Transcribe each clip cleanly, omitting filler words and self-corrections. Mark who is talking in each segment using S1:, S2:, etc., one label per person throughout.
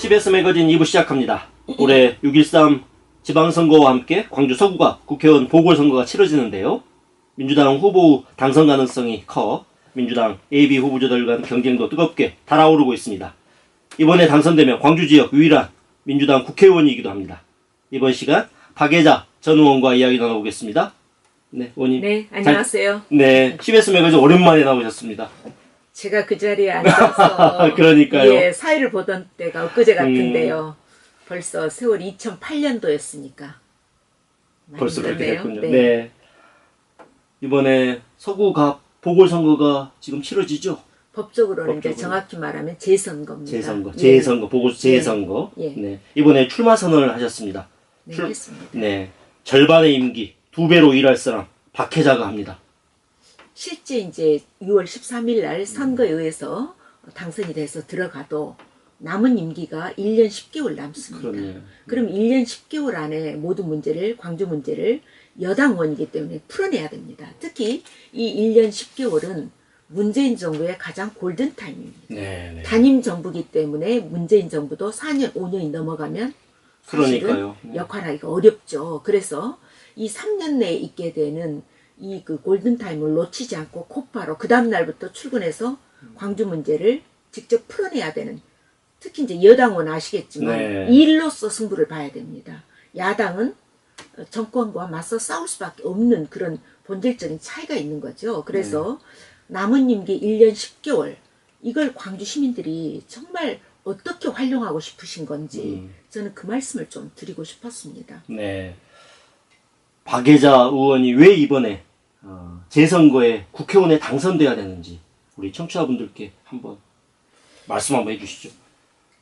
S1: CBS 매거진 2부 시작합니다. 올해 6.13 지방선거와 함께 광주 서구가 국회의원 보궐선거가 치러지는데요. 민주당 후보 당선 가능성이 커 민주당 AB 후보자들 간 경쟁도 뜨겁게 달아오르고 있습니다. 이번에 당선되면 광주 지역 유일한 민주당 국회의원이기도 합니다. 이번 시간 박예자 전 의원과 이야기 나눠보겠습니다. 네, 의원님.
S2: 네, 안녕하세요.
S1: 네, CBS 매거진 오랜만에 나오셨습니다.
S2: 제가 그 자리에 앉아서
S1: 그러니까요.
S2: 예, 사회를 보던 때가 엊그제 같은데요. 벌써 세월이 2008년도였으니까
S1: 벌써 그렇게 됐군요.
S2: 네.
S1: 네. 이번에 서구갑 보궐선거가 지금 치러지죠?
S2: 법적으로는 이제 정확히 말하면 재선거입니다.
S1: 재선거, 보궐 재선거.
S2: 예.
S1: 네. 이번에 출마 선언을 하셨습니다.
S2: 네, 했습니다.
S1: 네. 절반의 임기 2배로 일할 사람 박혜자가 합니다.
S2: 실제 이제 6월 13일 날 선거에 의해서 당선이 돼서 들어가도 남은 임기가 1년 10개월 남습니다.
S1: 그러네요.
S2: 그럼 1년 10개월 안에 모든 문제를, 광주 문제를 여당 의원이기 때문에 풀어내야 됩니다. 특히 이 1년 10개월은 문재인 정부의 가장 골든타임입니다.
S1: 네.
S2: 단임 정부기 때문에 문재인 정부도 4년, 5년이 넘어가면 사실은
S1: 그러니까요.
S2: 역할하기가 어렵죠. 그래서 이 3년 내에 있게 되는 이 그 골든타임을 놓치지 않고 곧바로 그 다음날부터 출근해서 광주 문제를 직접 풀어내야 되는, 특히 이제 여당은 아시겠지만
S1: 네.
S2: 일로서 승부를 봐야 됩니다. 야당은 정권과 맞서 싸울 수밖에 없는 그런 본질적인 차이가 있는 거죠. 그래서 남은 임기 1년 10개월 이걸 광주 시민들이 정말 어떻게 활용하고 싶으신 건지 저는 그 말씀을 좀 드리고 싶었습니다.
S1: 네. 박예자 의원이 왜 이번에 재선거에 국회의원에 당선돼야 되는지 우리 청취자분들께 한번 말씀 한번 해주시죠.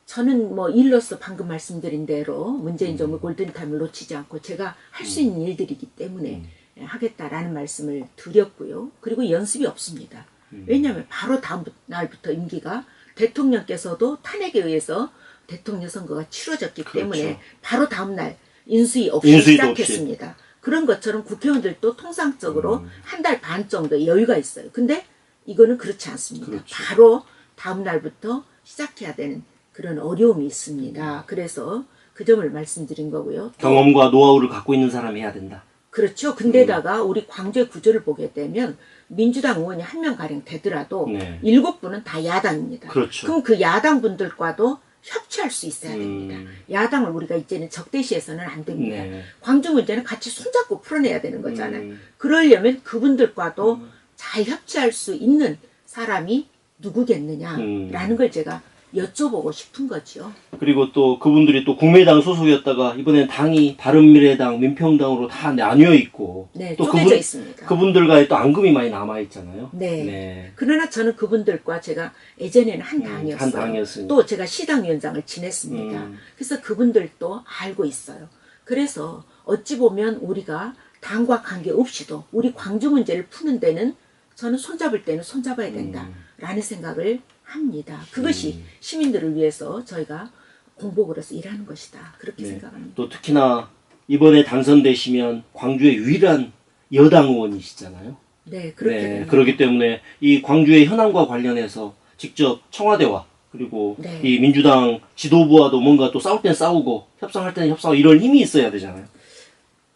S2: 저는 뭐 일로서 방금 말씀드린 대로 문재인 정부 골든타임을 놓치지 않고 제가 할 수 있는 일들이기 때문에 하겠다라는 말씀을 드렸고요. 그리고 연습이 없습니다. 왜냐하면 바로 다음 날부터 임기가 대통령께서도 탄핵에 의해서 대통령 선거가 치러졌기 때문에 바로 다음 날 인수위 없이 시작했습니다. 그런 것처럼 국회의원들도 통상적으로 한 달 반 정도 여유가 있어요. 근데 이거는 그렇지 않습니다.
S1: 그렇죠.
S2: 바로 다음 날부터 시작해야 되는 그런 어려움이 있습니다. 그래서 그 점을 말씀드린 거고요.
S1: 경험과 노하우를 갖고 있는 사람이 해야 된다.
S2: 그렇죠. 근데다가 우리 광주의 구조를 보게 되면 민주당 의원이 한 명가량 되더라도 7분은 다 야당입니다.
S1: 그렇죠.
S2: 그럼 그 야당 분들과도 협치할 수 있어야 됩니다. 야당을 우리가 이제는 적대시해서는 안 됩니다. 광주 문제는 같이 손잡고 풀어내야 되는 거잖아요. 그러려면 그분들과도 잘 협치할 수 있는 사람이 누구겠느냐라는 걸 제가 여쭤보고 싶은 거죠.
S1: 그리고 또 그분들이 또 국민의당 소속이었다가 이번엔 당이 바른미래당, 민평당으로 다 나뉘어 있고
S2: 네,
S1: 또
S2: 쪼개져 있습니다.
S1: 그분들과의 또 앙금이 많이 남아 있잖아요.
S2: 네. 그러나 저는 그분들과 제가 예전에는 한 당이었어요.
S1: 한 당이었으니까.
S2: 또 제가 시당위원장을 지냈습니다. 그래서 그분들도 알고 있어요. 그래서 어찌 보면 우리가 당과 관계없이도 우리 광주 문제를 푸는 데는 저는 손잡을 때는 손잡아야 된다라는 생각을 합니다. 그것이 시민들을 위해서 저희가 공복으로서 일하는 것이다. 그렇게 생각합니다.
S1: 또 특히나 이번에 당선되시면 광주의 유일한 여당 의원이시잖아요.
S2: 네, 그렇게 됩니다.
S1: 그렇기 때문에 이 광주의 현안과 관련해서 직접 청와대와 그리고 이 민주당 지도부와도 뭔가 또 싸울 땐 싸우고 협상할 때는 협상하고 이런 힘이 있어야 되잖아요.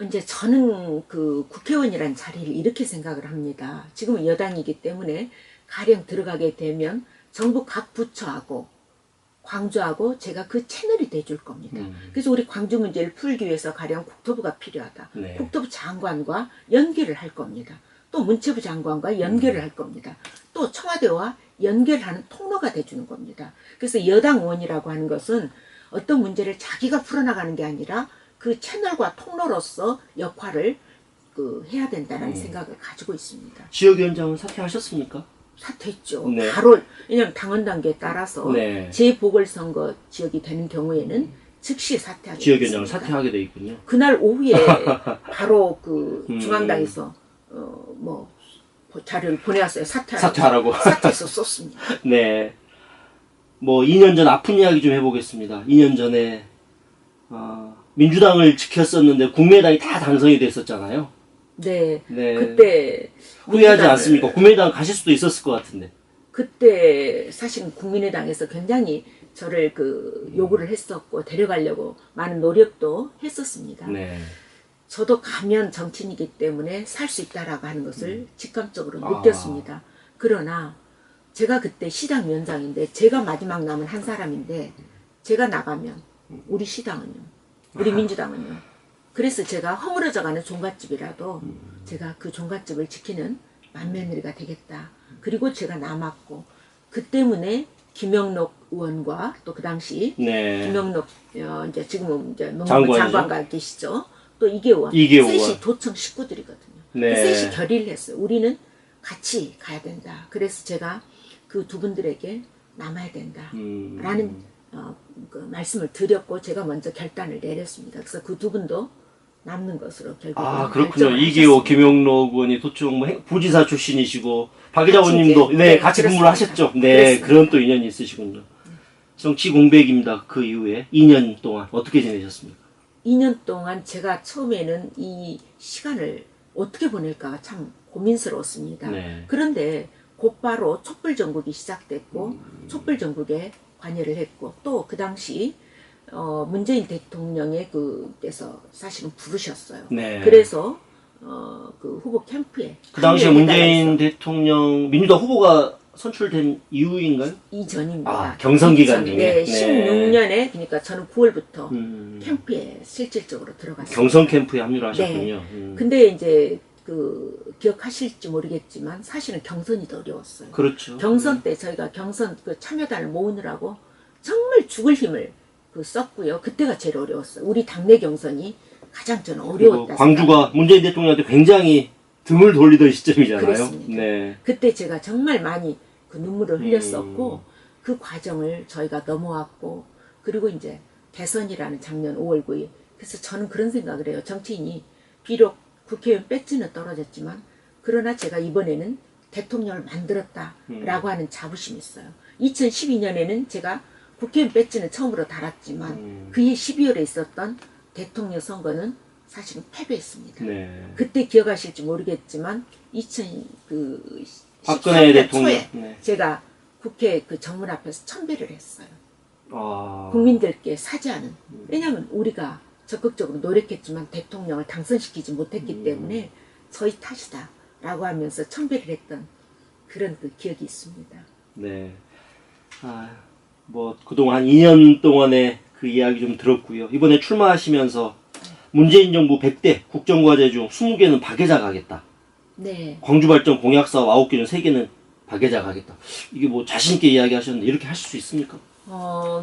S2: 이제 저는 그 국회의원이라는 자리를 이렇게 생각을 합니다. 지금은 여당이기 때문에 가령 들어가게 되면 정부 각 부처하고 광주하고 제가 그 채널이 돼줄 겁니다. 그래서 우리 광주 문제를 풀기 위해서 가령 국토부가 필요하다. 국토부 장관과 연결을 할 겁니다. 또 문체부 장관과 연결을 할 겁니다. 또 청와대와 연결하는 통로가 돼주는 겁니다. 그래서 여당 의원이라고 하는 것은 어떤 문제를 자기가 풀어나가는 게 아니라 그 채널과 통로로서 역할을 해야 된다는 생각을 가지고 있습니다.
S1: 지역위원장은 사퇴하셨습니까?
S2: 사퇴했죠.
S1: 네.
S2: 바로 왜냐하면 당원 단계에 따라서
S1: 네.
S2: 재보궐선거 지역이 되는 경우에는 즉시 사퇴하게
S1: 지역위원장을
S2: 됐습니다.
S1: 사퇴하게 돼 있군요.
S2: 그날 오후에 바로 그 중앙당에서 뭐 자료를 보내왔어요.
S1: 사퇴하라고.
S2: 사퇴해서 썼습니다.
S1: 네. 뭐 2년 전 아픈 이야기 좀 해보겠습니다. 2년 전에 민주당을 지켰었는데 국민의당이 다 당선이 됐었잖아요.
S2: 네.
S1: 네.
S2: 그때
S1: 후회하지 않습니까? 국민의당 가실 수도 있었을 것 같은데.
S2: 그때 사실은 국민의당에서 굉장히 저를 그 요구를 했었고 데려가려고 많은 노력도 했었습니다.
S1: 네.
S2: 저도 가면 정치인이기 때문에 살 수 있다라고 하는 것을 직감적으로 느꼈습니다. 그러나 제가 그때 시당위원장인데 제가 마지막 남은 한 사람인데 제가 나가면 우리 시당은요, 우리 민주당은요. 그래서 제가 허물어져가는 종갓집이라도 제가 그 종갓집을 지키는 맏며느리가 되겠다. 그리고 제가 남았고 그 때문에 김영록 의원과 또 그 당시
S1: 네.
S2: 김영록 이제 지금은 이제 농업부
S1: 장관이죠.
S2: 장관가 계시죠. 또 이계원,
S1: 이계원.
S2: 셋이 도청 식구들이거든요.
S1: 네.
S2: 그 셋이 결의를 했어요. 우리는 같이 가야 된다. 그래서 제가 그 두 분들에게 남아야 된다라는 그 말씀을 드렸고 제가 먼저 결단을 내렸습니다. 그래서 그 두 분도 남는 것으로 결국
S1: 그렇군요. 이계호, 김용록 의원이 도청 부지사 출신이시고 박 기자 의원님도 네, 같이 근무를 하셨죠. 네,
S2: 그렇습니다.
S1: 그런 또 인연이 있으시군요. 정치 공백입니다. 그 이후에 2년 동안 어떻게 지내셨습니까?
S2: 2년 동안 제가 처음에는 이 시간을 어떻게 보낼까 참 고민스러웠습니다.
S1: 네.
S2: 그런데 곧바로 촛불정국이 시작됐고 촛불정국에 관여를 했고 또 그 당시 문재인 대통령의 그때서 사실은 부르셨어요.
S1: 네.
S2: 그래서 그 후보 캠프에
S1: 그 당시에
S2: 합류해달라
S1: 문재인
S2: 해서
S1: 대통령 민주당 후보가 선출된 이후인가요?
S2: 이전입니다.
S1: 경선 기간 중에.
S2: 네, 16년에 그러니까 저는 9월부터
S1: 음,
S2: 캠프에 실질적으로 들어갔어요.
S1: 경선 캠프에 합류를 하셨군요.
S2: 근데 이제 그 기억하실지 모르겠지만 사실은 경선이 더 어려웠어요.
S1: 그렇죠.
S2: 경선 때 저희가 경선 그 참여단을 모으느라고 정말 죽을 힘을 그 썼고요. 그때가 제일 어려웠어요. 우리 당내 경선이 가장 저는
S1: 그리고
S2: 어려웠다.
S1: 광주가 문재인 대통령한테 굉장히 등을 돌리던 시점이잖아요.
S2: 그랬습니다.
S1: 네.
S2: 그때 제가 정말 많이 그 눈물을 흘렸었고 그 과정을 저희가 넘어왔고 그리고 이제 대선이라는 작년 5월 9일 그래서 저는 그런 생각을 해요. 정치인이 비록 국회의원 배지는 떨어졌지만 그러나 제가 이번에는 대통령을 만들었다라고 하는 자부심이 있어요. 2012년에는 제가 국회의원 배지는 처음으로 달았지만 그해 12월에 있었던 대통령 선거는 사실은 패배했습니다.
S1: 네.
S2: 그때 기억하실지 모르겠지만 2000그
S1: 박근혜 대통령.
S2: 초에
S1: 네.
S2: 제가 국회 그 정문 앞에서 천배를 했어요.
S1: 아.
S2: 국민들께 사죄하는. 왜냐하면 우리가 적극적으로 노력했지만 대통령을 당선시키지 못했기 때문에 저희 탓이다라고 하면서 천배를 했던 그런 그 기억이 있습니다.
S1: 네. 뭐 그동안 한 2년 동안의 그 이야기 좀 들었고요. 이번에 출마하시면서 문재인 정부 100대 국정과제 중 20개는 박애작하겠다.
S2: 네.
S1: 광주발전 공약사업 9개 중 3개는 박애작하겠다. 이게 뭐 자신있게 이야기하셨는데 이렇게 하실 수 있습니까?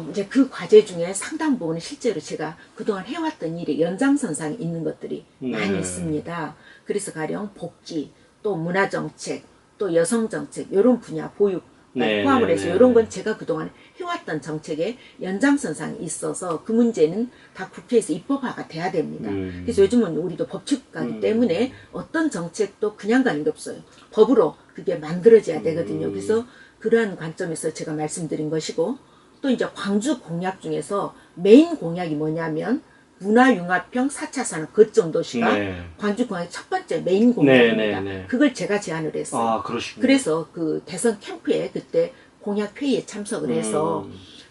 S2: 이제 그 과제 중에 상당 부분은 실제로 제가 그동안 해왔던 일의 연장선상에 있는 것들이 많이 있습니다. 그래서 가령 복지, 또 문화정책, 또 여성정책, 이런 분야, 보육, 포함을 해서 이런 건 제가 그동안 해왔던 정책의 연장선상에 있어서 그 문제는 다 국회에서 입법화가 돼야 됩니다. 그래서 요즘은 우리도 법치국가이기 때문에 어떤 정책도 그냥 가는 게 없어요. 법으로 그게 만들어져야 되거든요. 그래서 그러한 관점에서 제가 말씀드린 것이고 또 이제 광주 공약 중에서 메인 공약이 뭐냐면 문화융합형 4차 산업 거점 도시가 광주 공약의 첫 번째 메인 공약입니다. 그걸 제가 제안을 했어요.
S1: 그러시군요.
S2: 그래서 그 대선 캠프에 그때 공약 회의에 참석을 해서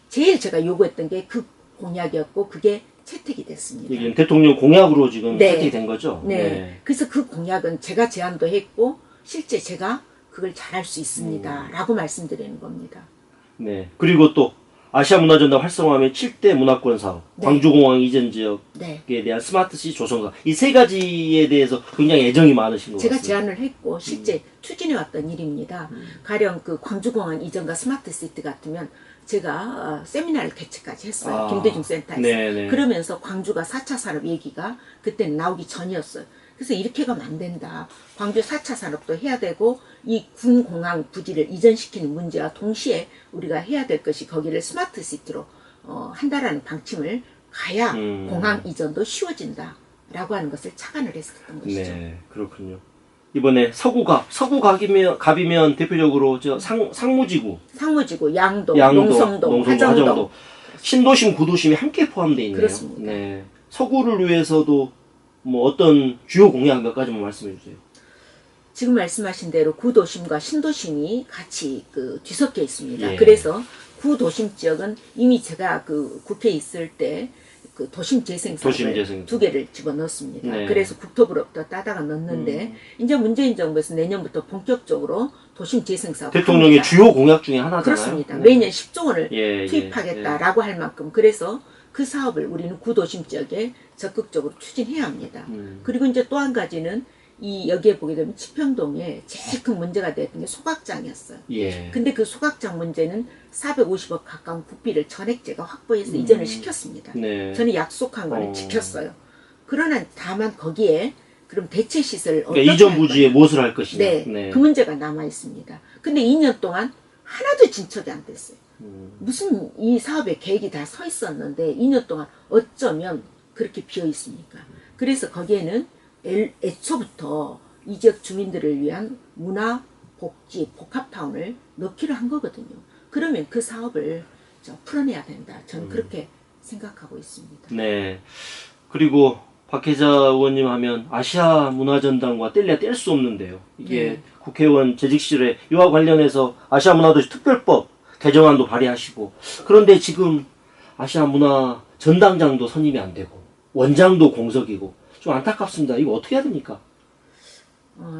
S2: 제일 제가 요구했던 게 그 공약이었고 그게 채택이 됐습니다.
S1: 이게 대통령 공약으로 지금 채택이 된 거죠?
S2: 네. 그래서 그 공약은 제가 제안도 했고 실제 제가 그걸 잘할 수 있습니다. 라고 말씀드리는 겁니다.
S1: 네. 그리고 또 아시아 문화전당 활성화하면 7대 문화권 사업, 광주공항 이전 지역에 대한 스마트시티 조성 사업, 이 세 가지에 대해서 굉장히 애정이 많으신 것
S2: 제가
S1: 같습니다.
S2: 제안을 했고 실제 추진해왔던 일입니다. 가령 그 광주공항 이전과 스마트시티 같으면 제가 세미나를 개최까지 했어요. 김대중 센터에서. 그러면서 광주가 4차 산업 얘기가 그때는 나오기 전이었어요. 그래서 이렇게 가면 안 된다. 광주 4차 산업도 해야 되고 이 군공항 부지를 이전시키는 문제와 동시에 우리가 해야 될 것이 거기를 스마트시티로 한다라는 방침을 가야 공항 이전도 쉬워진다. 라고 하는 것을 착안을 했었던 것이죠.
S1: 네, 그렇군요. 이번에 서구갑이면 대표적으로 상무지구,
S2: 양동, 농성동, 화정동,
S1: 신도심, 구도심이 함께 포함되어 있네요.
S2: 그렇습니다.
S1: 네. 서구를 위해서도 뭐 어떤 주요 공약 몇 가지만 말씀해 주세요.
S2: 지금 말씀하신 대로 구도심과 신도심이 같이 그 뒤섞여 있습니다. 그래서 구도심 지역은 이미 제가 그 국회에 있을 때 그 도심재생 사업을
S1: 도심재생.
S2: 2개를 집어넣었습니다.
S1: 네.
S2: 그래서 국토부로부터 따다가 넣었는데 이제 문재인 정부에서 내년부터 본격적으로 도심재생 사업
S1: 대통령의 주요 공약 중에 하나잖아요.
S2: 그렇습니다.
S1: 네.
S2: 매년 10조 원을
S1: 예,
S2: 투입하겠다라고 할 만큼 그래서 그 사업을 우리는 구도심 지역에 적극적으로 추진해야 합니다. 그리고 이제 또 한 가지는 이 여기에 보게 되면 치평동에 제일 큰 문제가 됐던 게 소각장이었어요.
S1: 예.
S2: 근데 그 소각장 문제는 450억 가까운 국비를 전액 제가 확보해서 이전을 시켰습니다.
S1: 네.
S2: 저는 약속한 거는 지켰어요. 그러나 다만 거기에 그럼 대체 시설 어떻게
S1: 그러니까 이전
S2: 할
S1: 부지에
S2: 거냐.
S1: 무엇을 할 것이냐.
S2: 네, 그 문제가 남아 있습니다. 근데 2년 동안 하나도 진척이 안 됐어요. 무슨 이 사업의 계획이 다 서 있었는데 2년 동안 어쩌면 그렇게 비어 있습니까? 그래서 거기에는 애초부터 이 지역 주민들을 위한 문화, 복지, 복합타운을 넣기로 한 거거든요. 그러면 그 사업을 풀어내야 된다. 저는 그렇게 생각하고 있습니다.
S1: 네. 그리고 박혜자 의원님 하면 아시아 문화전당과 뗄래야 뗄 수 없는데요. 이게 국회의원 재직실에 이와 관련해서 아시아 문화도시 특별법 개정안도 발의하시고 그런데 지금 아시아 문화 전당장도 선임이 안 되고 원장도 공석이고 좀 안타깝습니다. 이거 어떻게 해야 됩니까?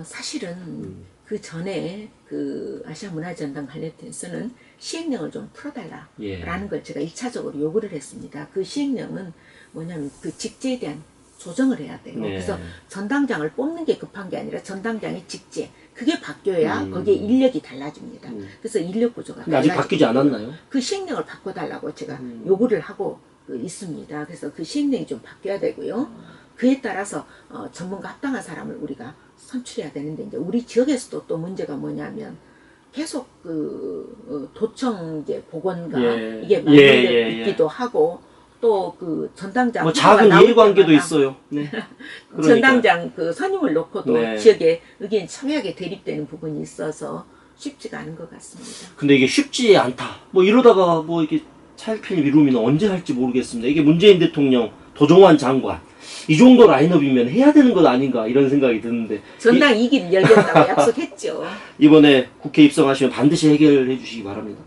S2: 사실은 그 전에 그 아시아 문화전당 관련해서는 시행령을 좀 풀어달라라는 걸 제가 1차적으로 요구를 했습니다. 그 시행령은 뭐냐면 그 직제에 대한 조정을 해야 돼요.
S1: 네.
S2: 그래서 전당장을 뽑는 게 급한 게 아니라 전당장의 직제 그게 바뀌어야 거기에 인력이 달라집니다. 그래서 인력 구조가
S1: 근데 아직 바뀌지 않았나요?
S2: 그 시행령을 바꿔달라고 제가 요구를 하고 있습니다. 그래서 그 시행령이 좀 바뀌어야 되고요. 그에 따라서 전문가 합당한 사람을 우리가 선출해야 되는데 이제 우리 지역에서도 또 문제가 뭐냐면 계속 그 도청 이제 보건가 이게 만들어 있기도 하고 또 그 전당장
S1: 뭐 작은 이해관계도 있어요. 네. 그러니까.
S2: 전당장 그 선임을 놓고도
S1: 네.
S2: 지역에 의견이 첨예하게 대립되는 부분이 있어서 쉽지가 않은 것 같습니다.
S1: 근데 이게 쉽지 않다. 뭐 이러다가 뭐 이게 차일피일 미루면 언제 할지 모르겠습니다. 이게 문재인 대통령, 도종환 장관 이 정도 라인업이면 해야 되는 것 아닌가 이런 생각이 드는데
S2: 전당 2기를 열겠다고 약속했죠.
S1: 이번에 국회 입성하시면 반드시 해결해 주시기 바랍니다.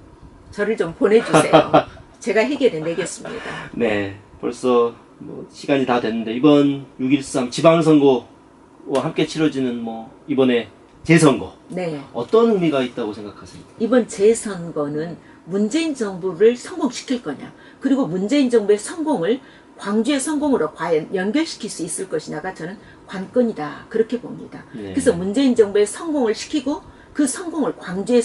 S2: 저를 좀 보내주세요. 제가 해결해 내겠습니다.
S1: 네, 벌써 뭐 시간이 다 됐는데 이번 6.13 지방선거와 함께 치러지는 뭐 이번에 재선거
S2: 네.
S1: 어떤 의미가 있다고 생각하세요?
S2: 이번 재선거는 문재인 정부를 성공시킬 거냐 그리고 문재인 정부의 성공을 광주의 성공으로 과연 연결시킬 수 있을 것이냐가 저는 관건이다 그렇게 봅니다.
S1: 네.
S2: 그래서 문재인 정부의 성공을 시키고 그 성공을 광주의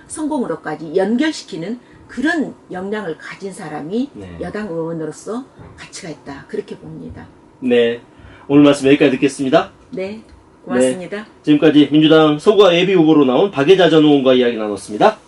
S2: 성공으로까지 연결시키는 그런 역량을 가진 사람이 여당 의원으로서 가치가 있다 그렇게 봅니다.
S1: 네, 오늘 말씀 여기까지 듣겠습니다.
S2: 네, 고맙습니다.
S1: 네, 지금까지 민주당 서구와 예비 후보로 나온 박혜자 전 의원과 이야기 나눴습니다.